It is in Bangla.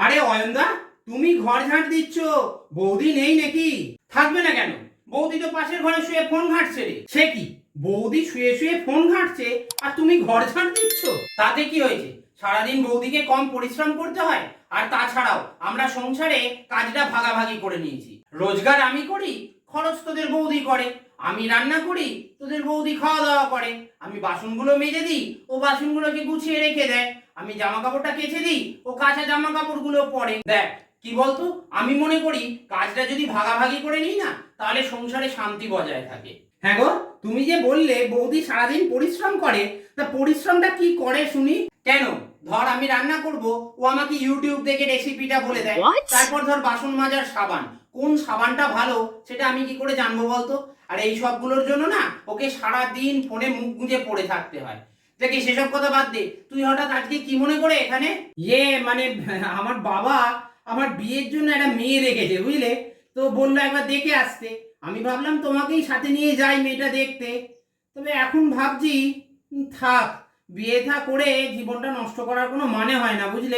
আরে অয়নদা, তুমি ঘর ঝাঁট দিচ্ছ, বৌদি নেই নাকি? থাকবে না কেন? বৌদি তো পাশের ঘরে শুয়ে ফোন ঘাঁটছে রে। সে কি, বৌদি শুয়ে শুয়ে ফোন ঘাঁটছে আর তুমি ঘর ঝাঁট দিচ্ছ? তাতে কি হয়েছে? সারাদিন বৌদিকে কম পরিশ্রম করতে হয়? আর তাছাড়াও আমরা সংসারে কাজটা ভাগাভাগি করে নিয়েছি। রোজগার আমি করি, খরচ তোদের বৌদি করে। আমি রান্না করি, তোদের বৌদি খাওয়া দাওয়া করে। আমি বাসনগুলো মেজে দিই, ও বাসনগুলোকে গুছিয়ে রেখে দেয়। আমি জামা কাপড়টা কেচে দিই, ও কাঁচা জামা কাপড়গুলো পরে। দেখ কি বলতো, আমি মনে করি কাজটা যদি ভাগাভাগি করে নিই না, তাহলে সংসারে শান্তি বজায় থাকে। হ্যাঁ গো, তুমি যে বললে বৌদি সারাদিন পরিশ্রম করে, তা পরিশ্রমটা কি করে শুনি? কেন, ধর আমি রান্না করব, ও আমাকে ইউটিউব দেখে রেসিপিটা বলে দেয়। তারপর ধর বাসন মাজার সাবান, কোন সাবানটা ভালো সেটা আমি কি করে জানবো বলতো? আর এই সবগুলোর জন্য না ওকে সারাদিন ফোনে মুখ গুঁজে পড়ে থাকতে হয়। দেখি সেসব কথা বাদ দে, তুই হঠাৎ আজকে কি মনে করে এখানে? মানে আমার বাবা আমার বিয়ের জন্য একটা মেয়ে রেখেছে বুঝলে, তো বললো একবার দেখে আসতে। আমি ভাবলাম তোমাকেই সাথে নিয়ে যাই মেয়েটা দেখতে। তবে এখন ভাবছি থাক, বিয়ে থা করে জীবনটা নষ্ট করার কোনো মানে হয় না বুঝলে।